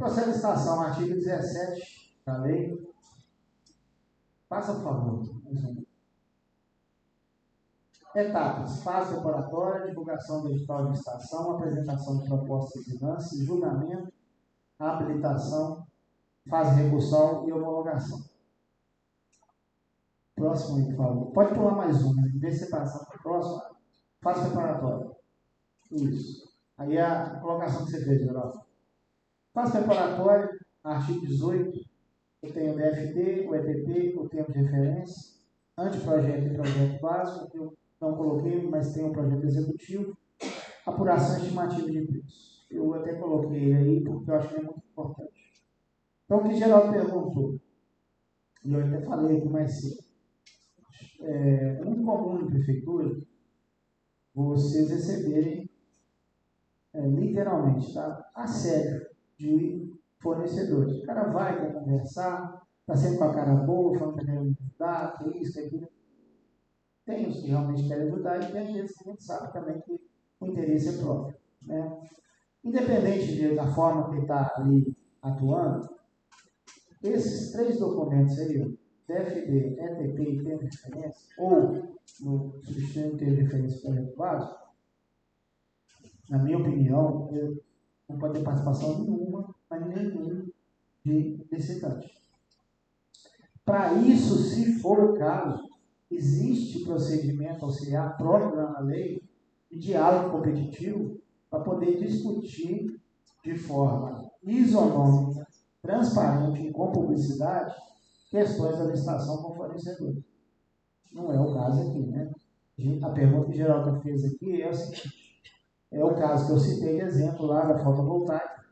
Processo de licitação, artigo 17 da lei. Faça, por favor. Etapas: fase preparatória, divulgação do edital de licitação, apresentação de propostas e lances, julgamento, habilitação, fase recursal e homologação. Próximo aí, por favor. Pode pular mais uma, em vez de separação para a próxima, fase preparatória. Isso. Aí a colocação que você fez, Geraldo. Fase preparatória, artigo 18, eu tenho o DFT, o EPP, o termo de referência, anteprojeto e projeto básico, eu não coloquei, mas tem um projeto executivo, apuração estimativa de preço. Eu até coloquei ele aí porque eu acho que é muito importante. Então, o que Geraldo perguntou, e eu até falei aqui mais cedo, é muito comum em prefeitura vocês receberem, literalmente, tá, a sério, de fornecedores. O cara vai, quer conversar, está sempre com a cara boa, falando que quer ajudar, que isso, que aquilo. Tem os que realmente querem ajudar e tem aqueles que a gente sabe também que o interesse é próprio. Né? Independente da forma que ele está ali atuando, esses 3 documentos aí, DFD, ETP e termo de referência, ou no substituindo termo de referência para o básico, na minha opinião, não pode ter participação nenhuma, mas nenhum de licitante. Para isso, se for o caso, existe procedimento auxiliar próprio na lei de diálogo competitivo para poder discutir de forma isonômica, transparente e com publicidade questões da licitação com fornecedores. Não é o caso aqui, né? A pergunta que o Geraldo fez aqui é o seguinte: é o caso que eu citei de exemplo lá da fotovoltaica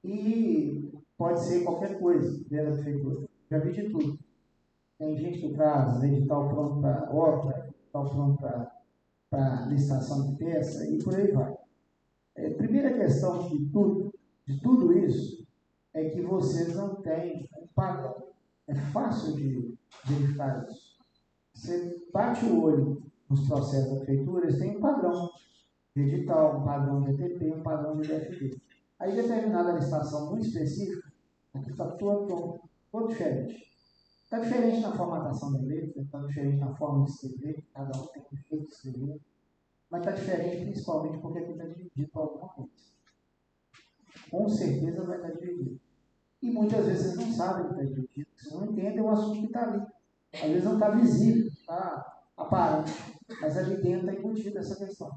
e pode ser qualquer coisa dentro da prefeitura. Já vi de tudo. Tem gente que traz edital pronto para obra, edital pronto para licitação de peça e por aí vai. Primeira questão de tudo isso é que vocês não têm um padrão. É fácil de verificar isso. Você bate o olho nos processos da prefeitura, eles têm um padrão de edital, um padrão de ETP, um padrão de DFT. Aí, determinada licitação muito específica, aqui está todo diferente. Está diferente na formatação da letra, está diferente na forma de escrever, cada um tem um jeito de escrever, mas está diferente principalmente porque aqui está dividido por alguma coisa. Com certeza vai estar dividido. E muitas vezes vocês não sabem que está dividido, vocês não entendem o assunto que está ali. Às vezes não está visível, está aparente, mas ali dentro está embutido essa questão.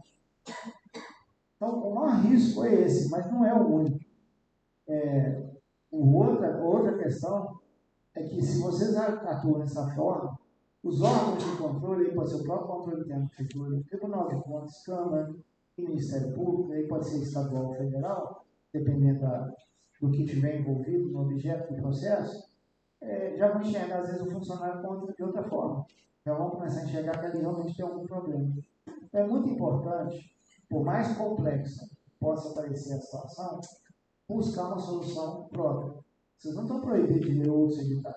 Então, o maior risco é esse, mas não é o único. Outra questão é que se vocês atuam dessa forma, os órgãos de controle, aí pode ser o próprio controle interno da prefeitura, Tribunal de Contas, Câmara e Ministério Público, aí pode ser estadual ou federal, dependendo do que tiver envolvido no objeto do processo, já vão enxergar, às vezes, o funcionário de outra forma. Já vão começar a enxergar que ali realmente tem algum problema. Então, é muito importante, por mais complexa que possa parecer a situação, buscar uma solução própria. Vocês não estão proibidos de ler outros editais.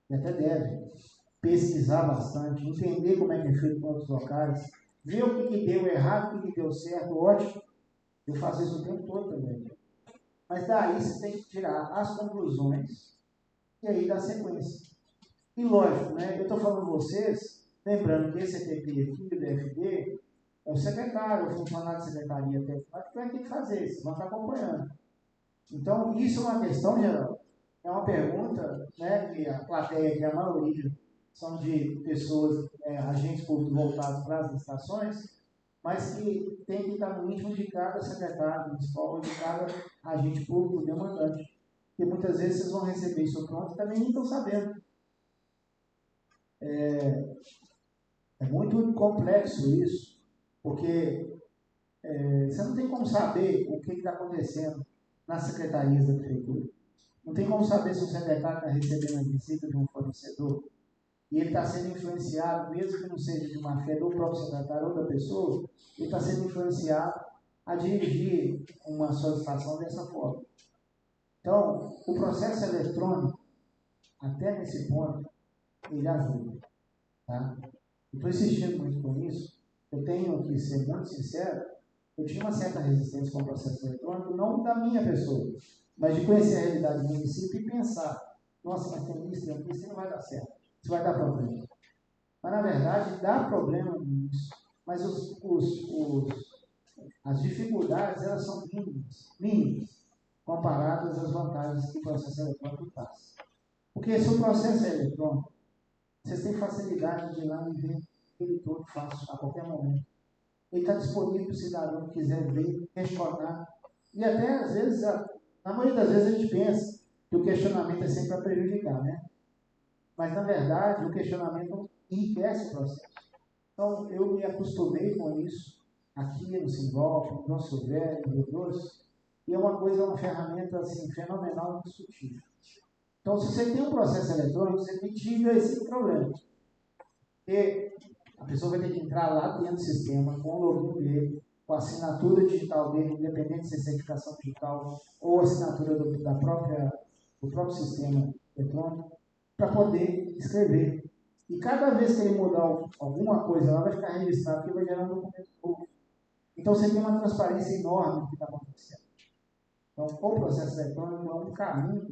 E até devem pesquisar bastante, entender como é que é feito em outros locais, ver o que deu errado, o que deu certo, ótimo. Eu faço isso o tempo todo também. Mas daí você tem que tirar as conclusões e aí dar sequência. E lógico, né? Eu estou falando com vocês, lembrando que esse ETP aqui, o DFD, é o secretário, o funcionário de secretaria técnica que vai ter que fazer, vocês vão estar acompanhando. Então, isso é uma questão, geral. É uma pergunta, né, que a plateia, que a maioria são de pessoas, agentes públicos voltados para as licitações, mas que tem que estar no íntimo de cada secretário municipal, de cada agente público demandante. Porque muitas vezes vocês vão receber isso pronto e também nem estão sabendo. É muito complexo isso, porque você não tem como saber o que está acontecendo nas secretarias da prefeitura. Não tem como saber se o secretário está recebendo a visita de um fornecedor e ele está sendo influenciado, mesmo que não seja de má fé do próprio secretário ou da pessoa, ele está sendo influenciado a dirigir uma solicitação dessa forma. Então, o processo eletrônico, até nesse ponto, ele ajuda. Tá? Estou insistindo muito com isso. Eu tenho que ser muito sincero. Eu tinha uma certa resistência com o processo eletrônico, não da minha pessoa, mas de conhecer a realidade do município e pensar, nossa, mas tem isso não vai dar certo, isso vai dar problema. Mas, na verdade, dá problema nisso, mas as dificuldades, elas são mínimas, comparadas às vantagens que o processo eletrônico traz. Porque se o processo é eletrônico, vocês têm facilidade de ir lá e ver ele todo fácil, a qualquer momento. Ele está disponível para o cidadão que quiser ver, questionar. E até, às vezes, na maioria das vezes a gente pensa que o questionamento é sempre para prejudicar, né? Mas, na verdade, o questionamento enriquece o processo. Então, eu me acostumei com isso aqui no Simbol, no Nosso Velho, no Rio Doce, e é uma ferramenta assim, fenomenal e discutível. Então, se você tem um processo eletrônico, você mitiga esse problema. Porque a pessoa vai ter que entrar lá dentro do sistema, com o login dele, com a assinatura digital dele, independente de ser certificação digital ou assinatura do próprio sistema eletrônico, para poder escrever. E cada vez que ele mudar alguma coisa lá, vai ficar registrado, porque vai gerar um documento novo. Então, você tem uma transparência enorme do que está acontecendo. Então, o processo eletrônico é um caminho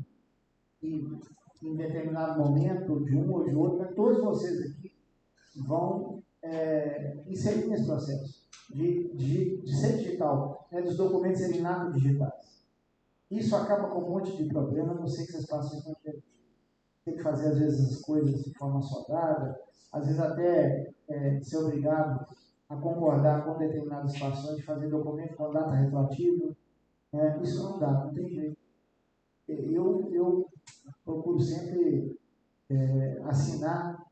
que, em determinado momento, de um ou de outro, né, todos vocês aqui vão inserir nesse processo de ser digital, né, dos documentos serem nada digitais. Isso acaba com um monte de problema, não sei que vocês passam isso aqui. Tem que fazer, às vezes, as coisas de forma soldada, às vezes até ser obrigado a concordar com determinadas situações, de fazer documento com data retroativa. Isso não dá, não tem jeito. Eu procuro sempre assinar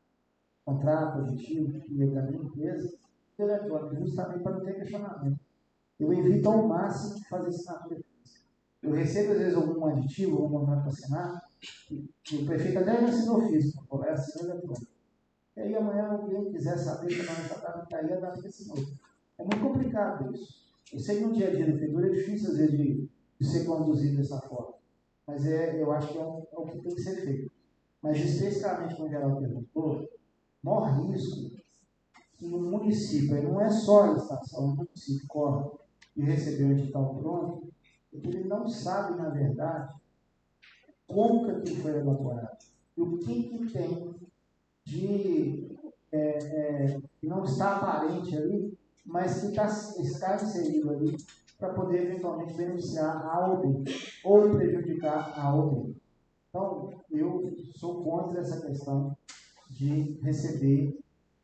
contrato, aditivo, da minha empresa, eletrônico, justamente para não ter questionamento. Eu evito ao máximo de fazer assinatura física. Eu recebo, às vezes, algum aditivo, algum contrato para assinar, que o prefeito até já assinou físico, ou assinou eletrônico. E aí amanhã alguém quiser saber que essa data está aí, a data que assinou. É muito complicado isso. Eu sei que no dia a dia da prefeitura é difícil, às vezes, de ser conduzido dessa forma. Mas eu acho que é o que tem que ser feito. Mas, especificamente, como o Geraldo perguntou, o maior risco que o município, não é só a estação, o município corre e recebeu o edital pronto, é que ele não sabe, na verdade, como que aquilo foi elaborado. E o que tem de que não está aparente ali, mas que está inserido ali para poder eventualmente beneficiar a OB ou prejudicar a OB. Então, eu sou contra essa questão de receber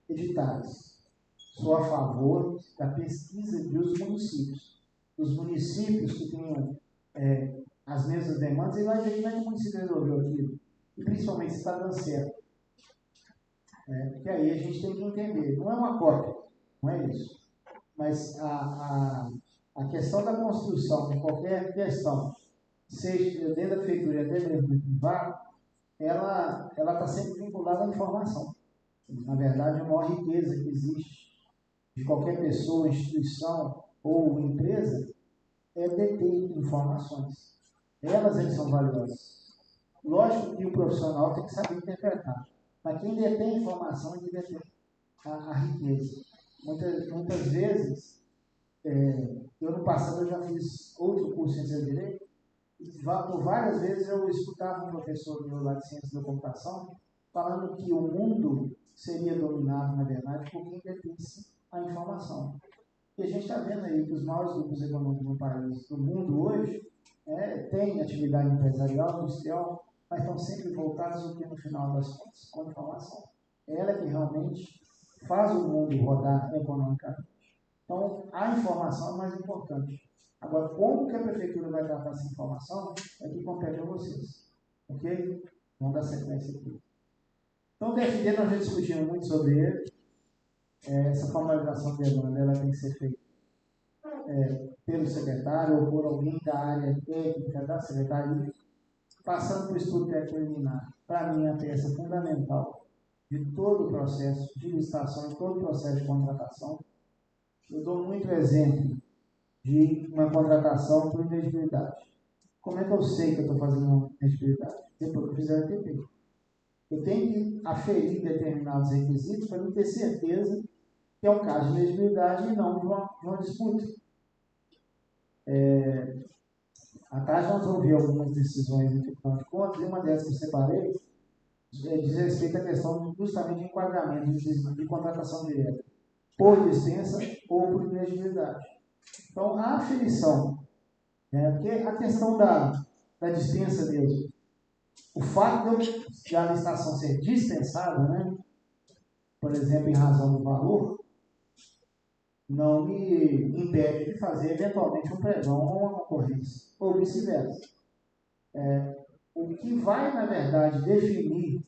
editais. Sou a favor da pesquisa dos municípios. Os municípios que tenham as mesmas demandas, e vai ver como é que o município resolveu aquilo. E principalmente se está dando certo. Porque aí a gente tem que entender, não é uma cópia, não é isso. Mas a questão da construção de qualquer questão, seja dentro da prefeitura, dentro do privado, ela está sempre vinculada à informação. Na verdade, a maior riqueza que existe de qualquer pessoa, instituição ou empresa é deter informações. Elas são valiosas. Lógico que o profissional tem que saber interpretar, mas quem detém informação é que detém a riqueza. Muitas vezes, eu no passado eu já fiz outro curso em Ciência de Direito, e por várias vezes eu escutava um professor meu lá de Ciência da Computação falando que o mundo seria dominado, na verdade, por quem detesse a informação. E a gente está vendo aí que os maiores grupos econômicos no país, do mundo hoje, têm atividade empresarial, industrial, mas estão sempre voltados ao que no final das contas, com a informação. É ela que realmente faz o mundo rodar economicamente. Então, a informação é mais importante. Agora, como que a prefeitura vai tratar essa informação é que compete a vocês. Ok? Vamos dar sequência aqui. Então, o DFD nós já discutimos muito sobre ele. Essa formalização de demanda ela tem que ser feita pelo secretário ou por alguém da área técnica da secretaria, passando por estudo técnico preliminar. Para mim, a peça fundamental de todo o processo de licitação e todo o processo de contratação. Eu dou muito exemplo de uma contratação por inelegibilidade. Como é que eu sei que eu estou fazendo uma inelegibilidade? Depois que eu fizer o TP. Eu tenho que aferir determinados requisitos para eu ter certeza que é um caso de inelegibilidade e não de uma disputa. A verdade, nós vamos ver algumas decisões no Tribunal de Contas, e uma dessas que eu separei diz respeito à questão justamente de enquadramento de contratação direta, por dispensa ou por inegibilidade. Então, a aferição, porque a questão da dispensa mesmo, o fato de a licitação ser dispensada, né, por exemplo, em razão do valor, não me impede de fazer eventualmente um pregão ou uma concorrência, ou vice-versa. O que vai, na verdade, definir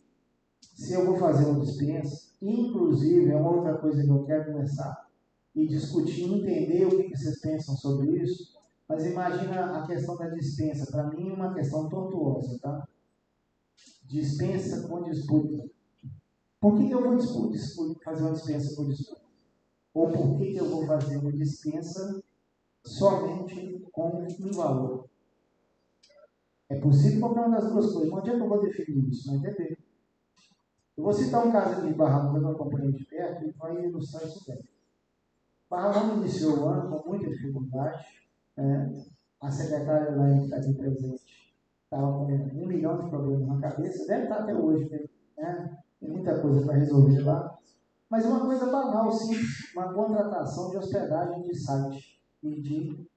se eu vou fazer uma dispensa, inclusive, é uma outra coisa que eu quero começar e discutir, entender o que vocês pensam sobre isso, mas imagina a questão da dispensa, para mim é uma questão tortuosa, tá? Dispensa com disputa. Por que eu vou fazer uma dispensa por disputa? Ou por que eu vou fazer uma dispensa somente com um valor? É possível qualquer uma das duas coisas. Não adianta eu vou definir isso, não entender. Eu vou citar um caso aqui de Barramão, que eu acompanhei de perto, e vai ilustrar isso bem. Barramão iniciou o ano com muita dificuldade. A secretária lá que está aqui presente estava com 1 milhão de problemas na cabeça, deve estar até hoje, né? Tem muita coisa para resolver lá. Mas uma coisa banal, simples, uma contratação de hospedagem de site e de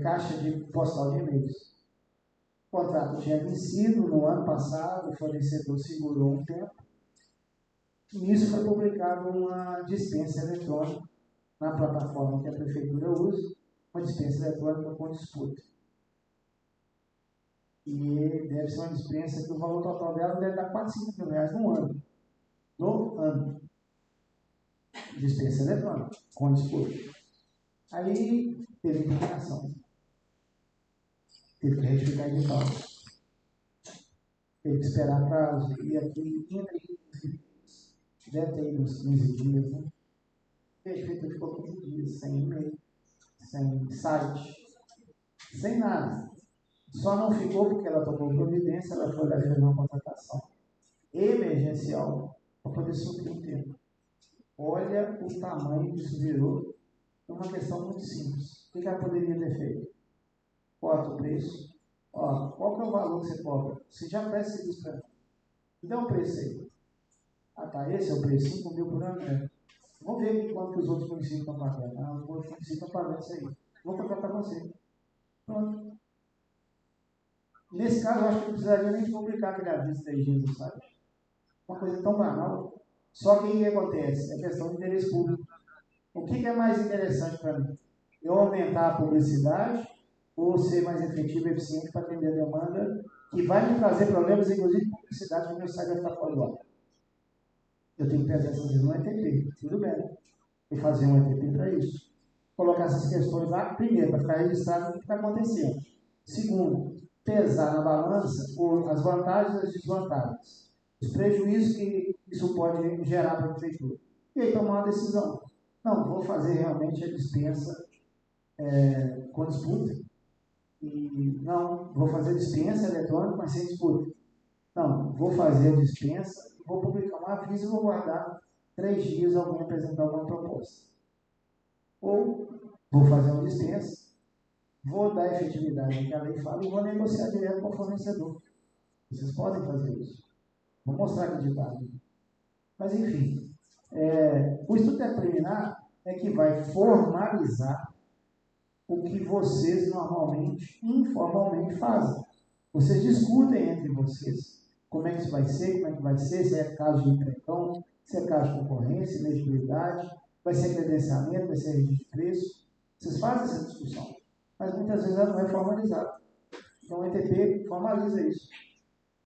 caixa de postal de e-mails. O contrato tinha vencido no ano passado, o fornecedor segurou um tempo, e nisso foi publicada uma dispensa eletrônica na plataforma que a prefeitura usa, uma dispensa eletrônica com disputa. E deve ser uma dispensa que o valor total dela deve dar quase 5 mil reais no ano. No ano. Dispensa eletrônica, com disputa. Aí teve impugnação. Teve que retificar edital. Teve que esperar prazo. E aqui, deve ter ido uns 15 dias, né? O prefeito ficou 15 dias, sem e-mail, sem site, sem nada. Só não ficou porque ela tomou providência, ela foi lá e fez uma contratação emergencial para poder suprir o tempo. Olha o tamanho que isso virou. É uma questão muito simples. O que ela poderia ter feito? Corta o preço. Ó, qual que é o valor que você cobra? Você já presta isso para mim. Me dá um preço aí. Ah, tá, esse é o preço, 5 mil por ano. Vamos ver aqui quanto que os outros municípios estão pagando. Ah, os outros municípios estão pagando isso aí. Vou contratar você. Pronto. Nesse caso, eu acho que não precisaria nem publicar aquele aviso da higiene do site. Uma coisa tão banal. Só que o que acontece? É questão de interesse público. O que é mais interessante para mim? Eu aumentar a publicidade ou ser mais efetivo e eficiente para atender a demanda que vai me trazer problemas, inclusive de publicidade, que o meu site vai ficar fora do ar. Eu tenho que pesar essas vezes no ETP. Tudo bem. E fazer um ETP para isso. Colocar essas questões lá, primeiro, para ficar registrado o que está acontecendo. Segundo, pesar na balança as vantagens e as desvantagens. Os prejuízos que isso pode gerar para a prefeitura. E aí tomar uma decisão. Não, vou fazer realmente a dispensa com disputa. E não, vou fazer dispensa eletrônica, mas sem disputa. Não, vou fazer a dispensa, vou publicar um aviso e vou guardar 3 dias alguém apresentar alguma proposta. Ou vou fazer uma dispensa, vou dar efetividade ao que a lei fala e vou negociar direto com o fornecedor. Vocês podem fazer isso. Vou mostrar aqui de dados. Mas, enfim, o estudo preliminar é que vai formalizar o que vocês normalmente, informalmente fazem. Vocês discutem entre vocês como é que isso vai ser, como é que vai ser, se é caso de empregão, se é caso de concorrência, elegibilidade, vai ser credenciamento, vai ser registro de preço. Vocês fazem essa discussão, mas muitas vezes ela não é formalizada. Então o ETP formaliza isso.